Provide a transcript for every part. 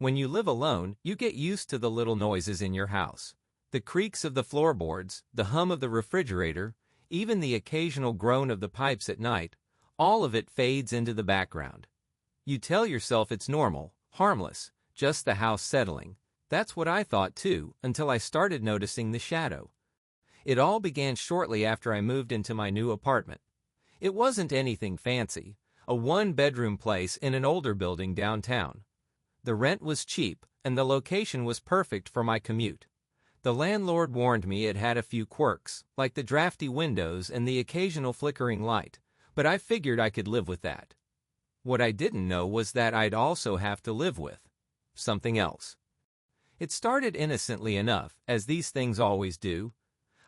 When you live alone, you get used to the little noises in your house. The creaks of the floorboards, the hum of the refrigerator, even the occasional groan of the pipes at night, all of it fades into the background. You tell yourself it's normal, harmless, just the house settling. That's what I thought too, until I started noticing the shadow. It all began shortly after I moved into my new apartment. It wasn't anything fancy, a one-bedroom place in an older building downtown. The rent was cheap, and the location was perfect for my commute. The landlord warned me it had a few quirks, like the drafty windows and the occasional flickering light, but I figured I could live with that. What I didn't know was that I'd also have to live with something else. It started innocently enough, as these things always do.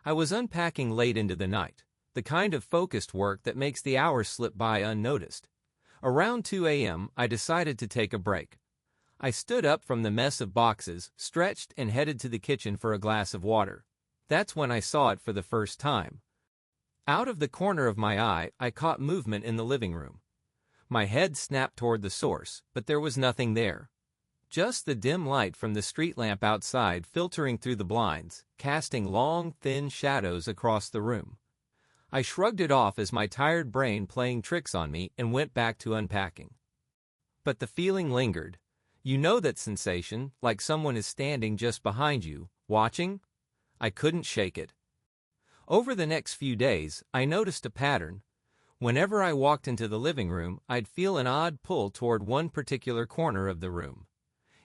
I was unpacking late into the night, the kind of focused work that makes the hours slip by unnoticed. Around 2 a.m., I decided to take a break. I stood up from the mess of boxes, stretched, and headed to the kitchen for a glass of water. That's when I saw it for the first time. Out of the corner of my eye, I caught movement in the living room. My head snapped toward the source, but there was nothing there. Just the dim light from the street lamp outside filtering through the blinds, casting long, thin shadows across the room. I shrugged it off as my tired brain playing tricks on me and went back to unpacking. But the feeling lingered. You know that sensation, like someone is standing just behind you, watching? I couldn't shake it. Over the next few days, I noticed a pattern. Whenever I walked into the living room, I'd feel an odd pull toward one particular corner of the room.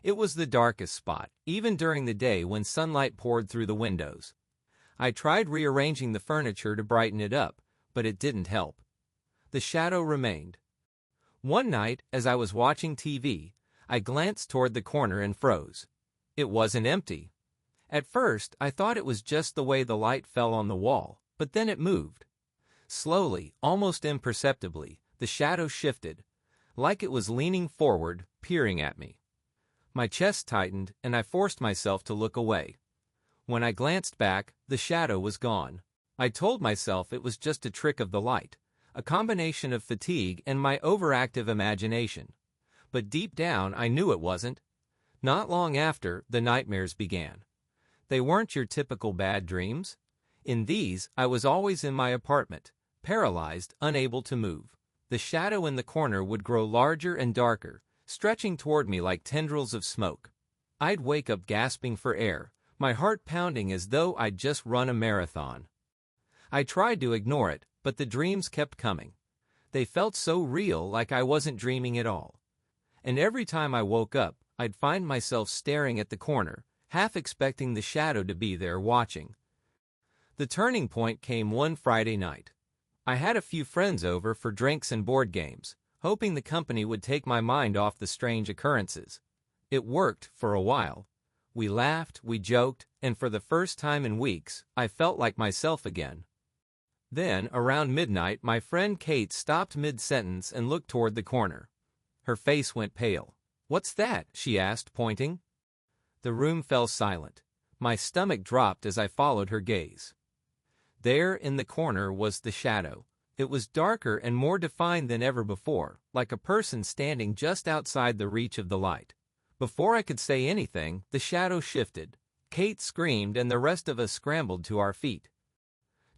It was the darkest spot, even during the day when sunlight poured through the windows. I tried rearranging the furniture to brighten it up, but it didn't help. The shadow remained. One night, as I was watching TV, I glanced toward the corner and froze. It wasn't empty. At first, I thought it was just the way the light fell on the wall, but then it moved. Slowly, almost imperceptibly, the shadow shifted, like it was leaning forward, peering at me. My chest tightened, and I forced myself to look away. When I glanced back, the shadow was gone. I told myself it was just a trick of the light, a combination of fatigue and my overactive imagination. But deep down, I knew it wasn't. Not long after, the nightmares began. They weren't your typical bad dreams. In these, I was always in my apartment, paralyzed, unable to move. The shadow in the corner would grow larger and darker, stretching toward me like tendrils of smoke. I'd wake up gasping for air, my heart pounding as though I'd just run a marathon. I tried to ignore it, but the dreams kept coming. They felt so real, like I wasn't dreaming at all. And every time I woke up, I'd find myself staring at the corner, half expecting the shadow to be there watching. The turning point came one Friday night. I had a few friends over for drinks and board games, hoping the company would take my mind off the strange occurrences. It worked for a while. We laughed, we joked, and for the first time in weeks, I felt like myself again. Then, around midnight, my friend Kate stopped mid-sentence and looked toward the corner. Her face went pale. "What's that?" she asked, pointing. The room fell silent. My stomach dropped as I followed her gaze. There, in the corner, was the shadow. It was darker and more defined than ever before, like a person standing just outside the reach of the light. Before I could say anything, the shadow shifted. Kate screamed, and the rest of us scrambled to our feet.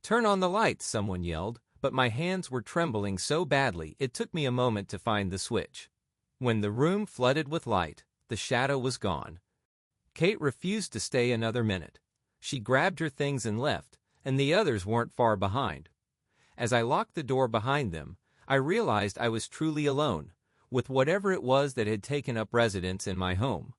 "Turn on the lights," someone yelled, but my hands were trembling so badly it took me a moment to find the switch. When the room flooded with light, the shadow was gone. Kate refused to stay another minute. She grabbed her things and left, and the others weren't far behind. As I locked the door behind them, I realized I was truly alone, with whatever it was that had taken up residence in my home.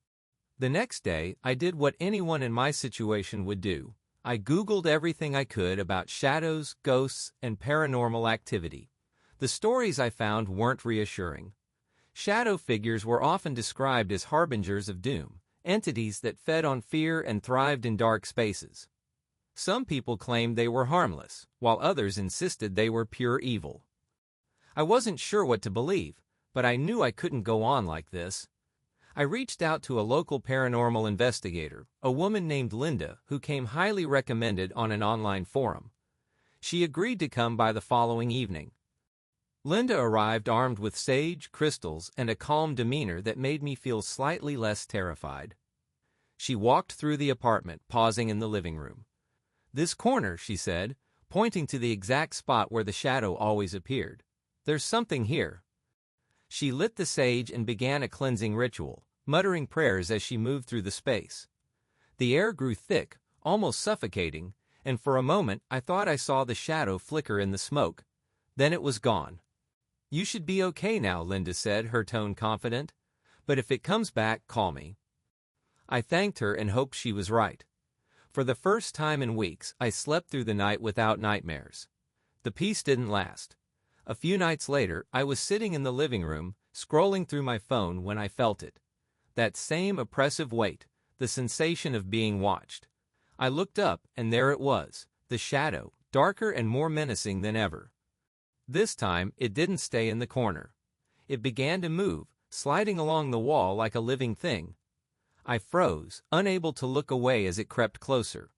The next day, I did what anyone in my situation would do. I Googled everything I could about shadows, ghosts, and paranormal activity. The stories I found weren't reassuring. Shadow figures were often described as harbingers of doom, entities that fed on fear and thrived in dark spaces. Some people claimed they were harmless, while others insisted they were pure evil. I wasn't sure what to believe, but I knew I couldn't go on like this. I reached out to a local paranormal investigator, a woman named Linda, who came highly recommended on an online forum. She agreed to come by the following evening. Linda arrived armed with sage, crystals, and a calm demeanor that made me feel slightly less terrified. She walked through the apartment, pausing in the living room. "This corner," she said, pointing to the exact spot where the shadow always appeared. "There's something here." She lit the sage and began a cleansing ritual, muttering prayers as she moved through the space. The air grew thick, almost suffocating, and for a moment I thought I saw the shadow flicker in the smoke. Then it was gone. "You should be okay now," Linda said, her tone confident. "But if it comes back, call me." I thanked her and hoped she was right. For the first time in weeks, I slept through the night without nightmares. The peace didn't last. A few nights later, I was sitting in the living room, scrolling through my phone when I felt it. That same oppressive weight, the sensation of being watched. I looked up, and there it was, the shadow, darker and more menacing than ever. This time, it didn't stay in the corner. It began to move, sliding along the wall like a living thing. I froze, unable to look away as it crept closer.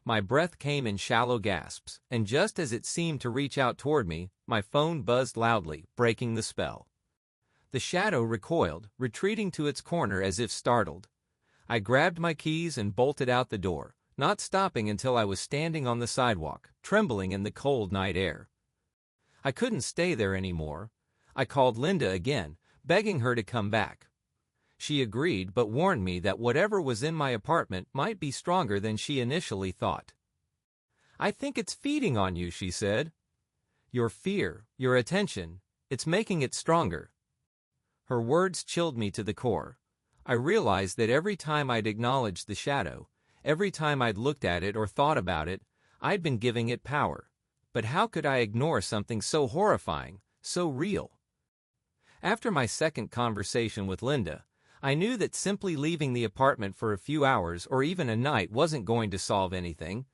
My breath came in shallow gasps, and just as it seemed to reach out toward me, my phone buzzed loudly, breaking the spell. The shadow recoiled, retreating to its corner as if startled. I grabbed my keys and bolted out the door, not stopping until I was standing on the sidewalk, trembling in the cold night air. I couldn't stay there anymore. I called Linda again, begging her to come back. She agreed but warned me that whatever was in my apartment might be stronger than she initially thought. "I think it's feeding on you," she said. "Your fear, your attention, it's making it stronger." Her words chilled me to the core. I realized that every time I'd acknowledged the shadow, every time I'd looked at it or thought about it, I'd been giving it power. But how could I ignore something so horrifying, so real? After my second conversation with Linda, I knew that simply leaving the apartment for a few hours or even a night wasn't going to solve anything.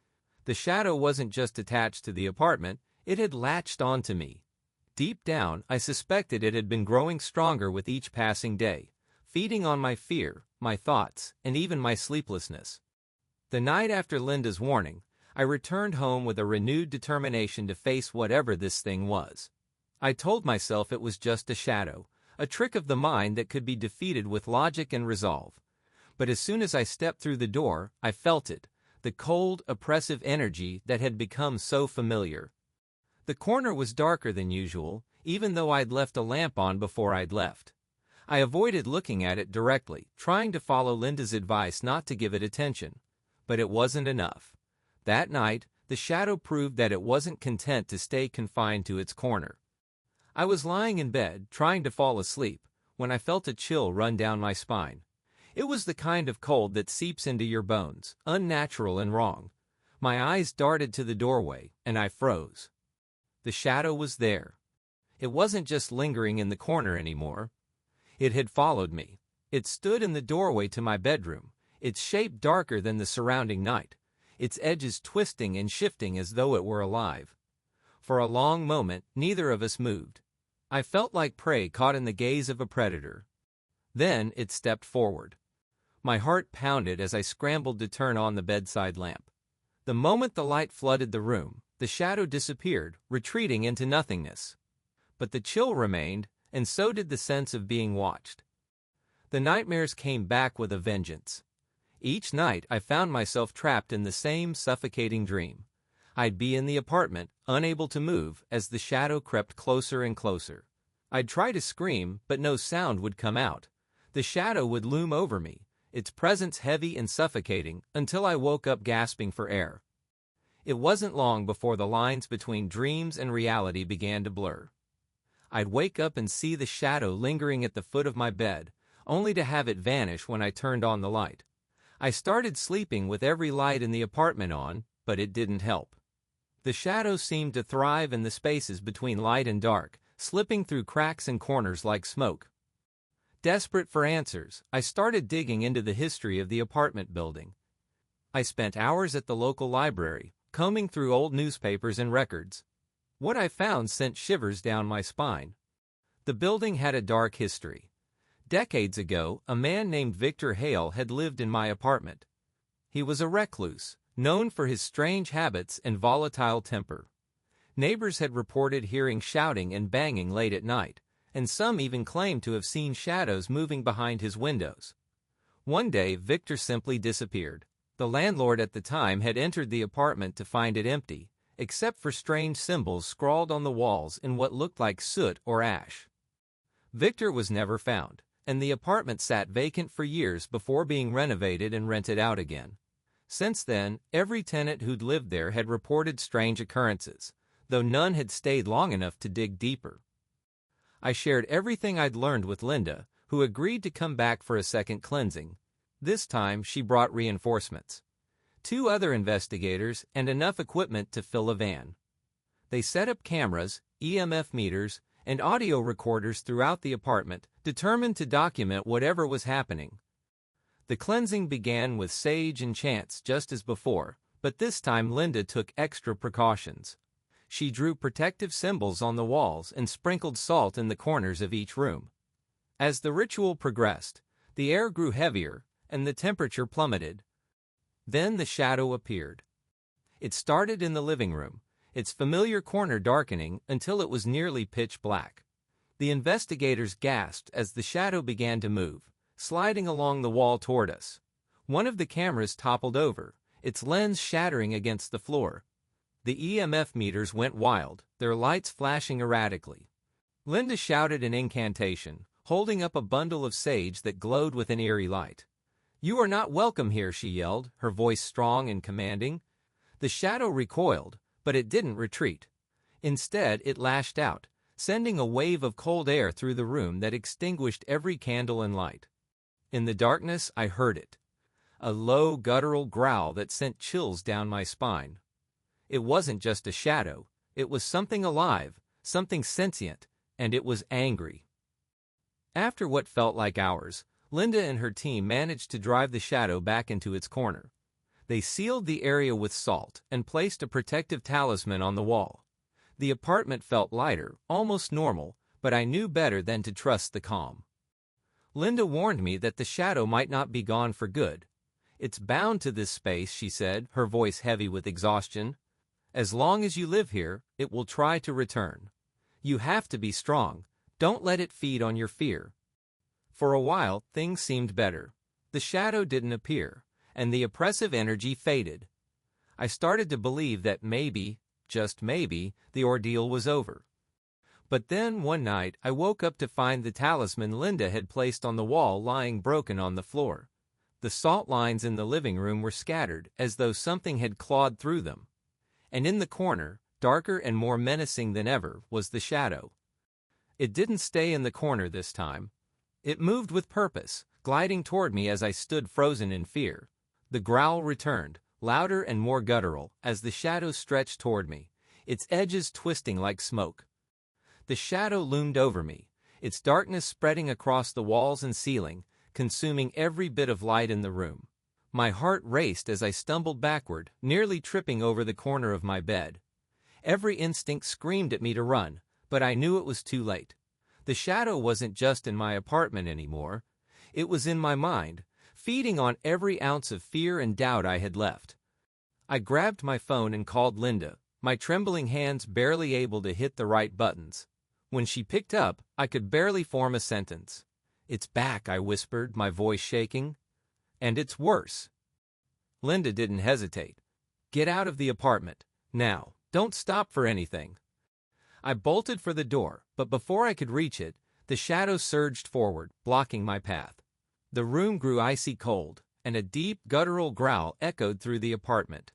The shadow wasn't just attached to the apartment, it had latched onto me. Deep down, I suspected it had been growing stronger with each passing day, feeding on my fear, my thoughts, and even my sleeplessness. The night after Linda's warning, I returned home with a renewed determination to face whatever this thing was. I told myself it was just a shadow, a trick of the mind that could be defeated with logic and resolve. But as soon as I stepped through the door, I felt it, the cold, oppressive energy that had become so familiar. The corner was darker than usual, even though I'd left a lamp on before I'd left. I avoided looking at it directly, trying to follow Linda's advice not to give it attention. But it wasn't enough. That night, the shadow proved that it wasn't content to stay confined to its corner. I was lying in bed, trying to fall asleep, when I felt a chill run down my spine. It was the kind of cold that seeps into your bones, unnatural and wrong. My eyes darted to the doorway, and I froze. The shadow was there. It wasn't just lingering in the corner anymore. It had followed me. It stood in the doorway to my bedroom, its shape darker than the surrounding night, its edges twisting and shifting as though it were alive. For a long moment, neither of us moved. I felt like prey caught in the gaze of a predator. Then it stepped forward. My heart pounded as I scrambled to turn on the bedside lamp. The moment the light flooded the room, the shadow disappeared, retreating into nothingness. But the chill remained, and so did the sense of being watched. The nightmares came back with a vengeance. Each night I found myself trapped in the same suffocating dream. I'd be in the apartment, unable to move, as the shadow crept closer and closer. I'd try to scream, but no sound would come out. The shadow would loom over me, its presence heavy and suffocating, until I woke up gasping for air. It wasn't long before the lines between dreams and reality began to blur. I'd wake up and see the shadow lingering at the foot of my bed, only to have it vanish when I turned on the light. I started sleeping with every light in the apartment on, but it didn't help. The shadow seemed to thrive in the spaces between light and dark, slipping through cracks and corners like smoke. Desperate for answers, I started digging into the history of the apartment building. I spent hours at the local library, combing through old newspapers and records. What I found sent shivers down my spine. The building had a dark history. Decades ago, a man named Victor Hale had lived in my apartment. He was a recluse, known for his strange habits and volatile temper. Neighbors had reported hearing shouting and banging late at night, and some even claimed to have seen shadows moving behind his windows. One day, Victor simply disappeared. The landlord at the time had entered the apartment to find it empty, except for strange symbols scrawled on the walls in what looked like soot or ash. Victor was never found, and the apartment sat vacant for years before being renovated and rented out again. Since then, every tenant who'd lived there had reported strange occurrences, though none had stayed long enough to dig deeper. I shared everything I'd learned with Linda, who agreed to come back for a second cleansing. This time, she brought reinforcements. 2 other investigators and enough equipment to fill a van. They set up cameras, EMF meters, and audio recorders throughout the apartment, determined to document whatever was happening. The cleansing began with sage and chants just as before, but this time Linda took extra precautions. She drew protective symbols on the walls and sprinkled salt in the corners of each room. As the ritual progressed, the air grew heavier and the temperature plummeted. Then the shadow appeared. It started in the living room, its familiar corner darkening until it was nearly pitch black. The investigators gasped as the shadow began to move, sliding along the wall toward us. One of the cameras toppled over, its lens shattering against the floor. The EMF meters went wild, their lights flashing erratically. Linda shouted an incantation, holding up a bundle of sage that glowed with an eerie light. "You are not welcome here," she yelled, her voice strong and commanding. The shadow recoiled, but it didn't retreat. Instead, it lashed out, sending a wave of cold air through the room that extinguished every candle and light. In the darkness, I heard it. A low, guttural growl that sent chills down my spine. It wasn't just a shadow, it was something alive, something sentient, and it was angry. After what felt like hours, Linda and her team managed to drive the shadow back into its corner. They sealed the area with salt and placed a protective talisman on the wall. The apartment felt lighter, almost normal, but I knew better than to trust the calm. Linda warned me that the shadow might not be gone for good. "It's bound to this space," she said, her voice heavy with exhaustion. "As long as you live here, it will try to return. You have to be strong. Don't let it feed on your fear." For a while, things seemed better. The shadow didn't appear, and the oppressive energy faded. I started to believe that maybe, just maybe, the ordeal was over. But then, one night, I woke up to find the talisman Linda had placed on the wall lying broken on the floor. The salt lines in the living room were scattered, as though something had clawed through them. And in the corner, darker and more menacing than ever, was the shadow. It didn't stay in the corner this time. It moved with purpose, gliding toward me as I stood frozen in fear. The growl returned, louder and more guttural, as the shadow stretched toward me, its edges twisting like smoke. The shadow loomed over me, its darkness spreading across the walls and ceiling, consuming every bit of light in the room. My heart raced as I stumbled backward, nearly tripping over the corner of my bed. Every instinct screamed at me to run, but I knew it was too late. The shadow wasn't just in my apartment anymore. It was in my mind, feeding on every ounce of fear and doubt I had left. I grabbed my phone and called Linda, my trembling hands barely able to hit the right buttons. When she picked up, I could barely form a sentence. "It's back," I whispered, my voice shaking. "And it's worse." Linda didn't hesitate. "Get out of the apartment, now. Don't stop for anything." I bolted for the door, but before I could reach it, the shadow surged forward, blocking my path. The room grew icy cold, and a deep, guttural growl echoed through the apartment.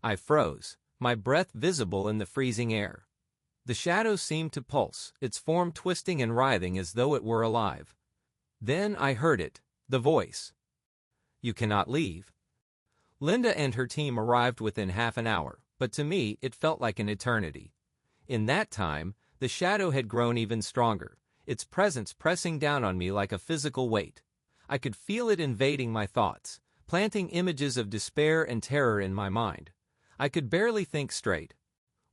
I froze, my breath visible in the freezing air. The shadow seemed to pulse, its form twisting and writhing as though it were alive. Then I heard it, the voice. "You cannot leave." Linda and her team arrived within half an hour, but to me it felt like an eternity. In that time, the shadow had grown even stronger, its presence pressing down on me like a physical weight. I could feel it invading my thoughts, planting images of despair and terror in my mind. I could barely think straight.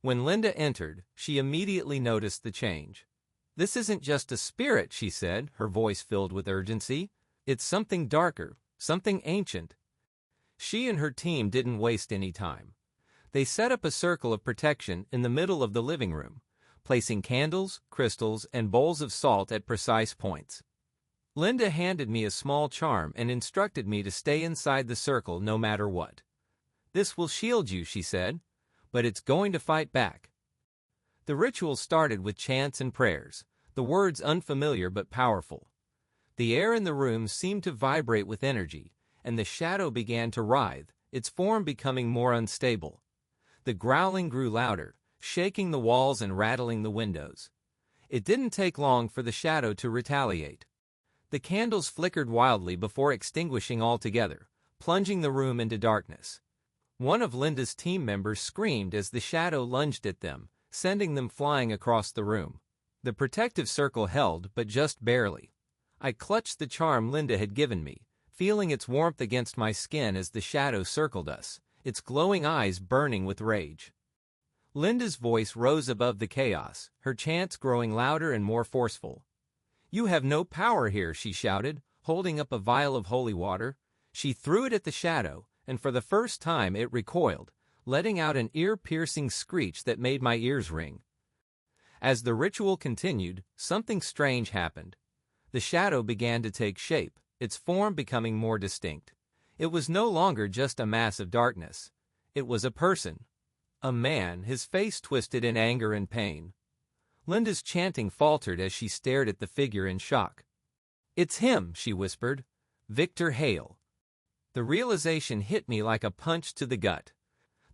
When Linda entered, she immediately noticed the change. "This isn't just a spirit," she said, her voice filled with urgency. "It's something darker, something ancient." She and her team didn't waste any time. They set up a circle of protection in the middle of the living room, placing candles, crystals, and bowls of salt at precise points. Linda handed me a small charm and instructed me to stay inside the circle no matter what. "This will shield you," she said, "but it's going to fight back." The ritual started with chants and prayers, the words unfamiliar but powerful. The air in the room seemed to vibrate with energy, and the shadow began to writhe, its form becoming more unstable. The growling grew louder, shaking the walls and rattling the windows. It didn't take long for the shadow to retaliate. The candles flickered wildly before extinguishing altogether, plunging the room into darkness. One of Linda's team members screamed as the shadow lunged at them, sending them flying across the room. The protective circle held, but just barely. I clutched the charm Linda had given me, feeling its warmth against my skin as the shadow circled us, its glowing eyes burning with rage. Linda's voice rose above the chaos, her chants growing louder and more forceful. "You have no power here," she shouted, holding up a vial of holy water. She threw it at the shadow, and for the first time it recoiled, letting out an ear-piercing screech that made my ears ring. As the ritual continued, something strange happened. The shadow began to take shape, its form becoming more distinct. It was no longer just a mass of darkness. It was a person. A man, his face twisted in anger and pain. Linda's chanting faltered as she stared at the figure in shock. "It's him," she whispered. "Victor Hale." The realization hit me like a punch to the gut.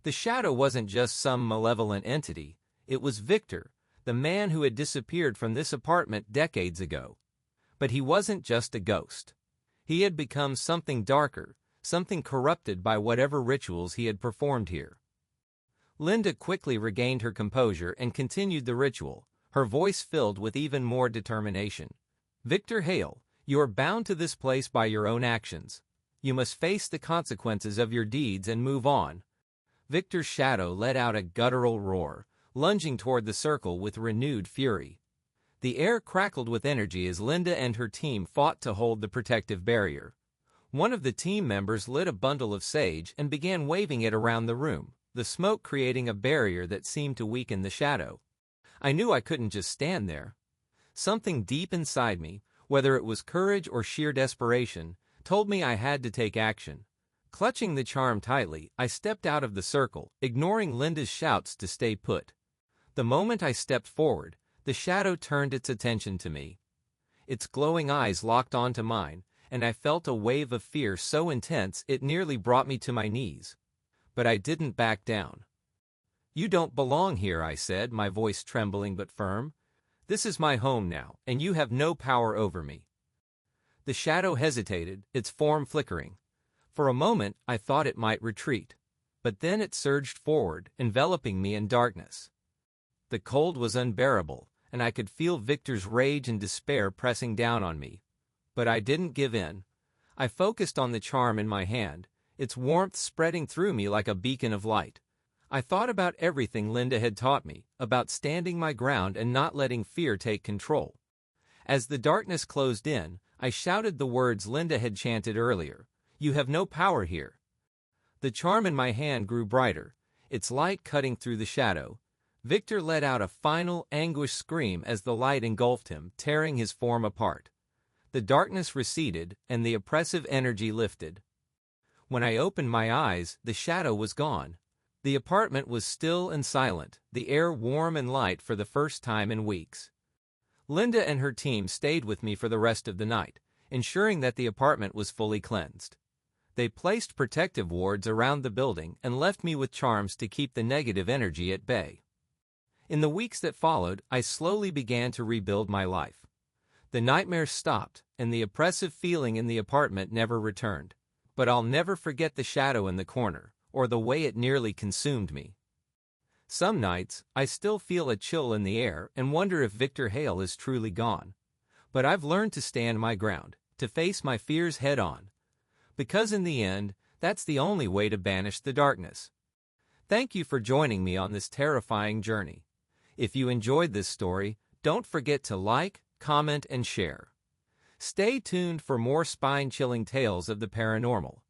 The shadow wasn't just some malevolent entity. It was Victor, the man who had disappeared from this apartment decades ago. But he wasn't just a ghost. He had become something darker, something corrupted by whatever rituals he had performed here. Linda quickly regained her composure and continued the ritual, her voice filled with even more determination. "Victor Hale, you are bound to this place by your own actions. You must face the consequences of your deeds and move on." Victor's shadow let out a guttural roar, lunging toward the circle with renewed fury. The air crackled with energy as Linda and her team fought to hold the protective barrier. One of the team members lit a bundle of sage and began waving it around the room, the smoke creating a barrier that seemed to weaken the shadow. I knew I couldn't just stand there. Something deep inside me, whether it was courage or sheer desperation, told me I had to take action. Clutching the charm tightly, I stepped out of the circle, ignoring Linda's shouts to stay put. The moment I stepped forward, the shadow turned its attention to me. Its glowing eyes locked onto mine, and I felt a wave of fear so intense it nearly brought me to my knees. But I didn't back down. "You don't belong here," I said, my voice trembling but firm. "This is my home now, and you have no power over me." The shadow hesitated, its form flickering. For a moment, I thought it might retreat. But then it surged forward, enveloping me in darkness. The cold was unbearable, and I could feel Victor's rage and despair pressing down on me. But I didn't give in. I focused on the charm in my hand, its warmth spreading through me like a beacon of light. I thought about everything Linda had taught me, about standing my ground and not letting fear take control. As the darkness closed in, I shouted the words Linda had chanted earlier. "You have no power here." The charm in my hand grew brighter, its light cutting through the shadow. Victor let out a final, anguished scream as the light engulfed him, tearing his form apart. The darkness receded, and the oppressive energy lifted. When I opened my eyes, the shadow was gone. The apartment was still and silent, the air warm and light for the first time in weeks. Linda and her team stayed with me for the rest of the night, ensuring that the apartment was fully cleansed. They placed protective wards around the building and left me with charms to keep the negative energy at bay. In the weeks that followed, I slowly began to rebuild my life. The nightmares stopped, and the oppressive feeling in the apartment never returned. But I'll never forget the shadow in the corner, or the way it nearly consumed me. Some nights, I still feel a chill in the air and wonder if Victor Hale is truly gone. But I've learned to stand my ground, to face my fears head-on. Because in the end, that's the only way to banish the darkness. Thank you for joining me on this terrifying journey. If you enjoyed this story, don't forget to like, comment, and share. Stay tuned for more spine-chilling tales of the paranormal.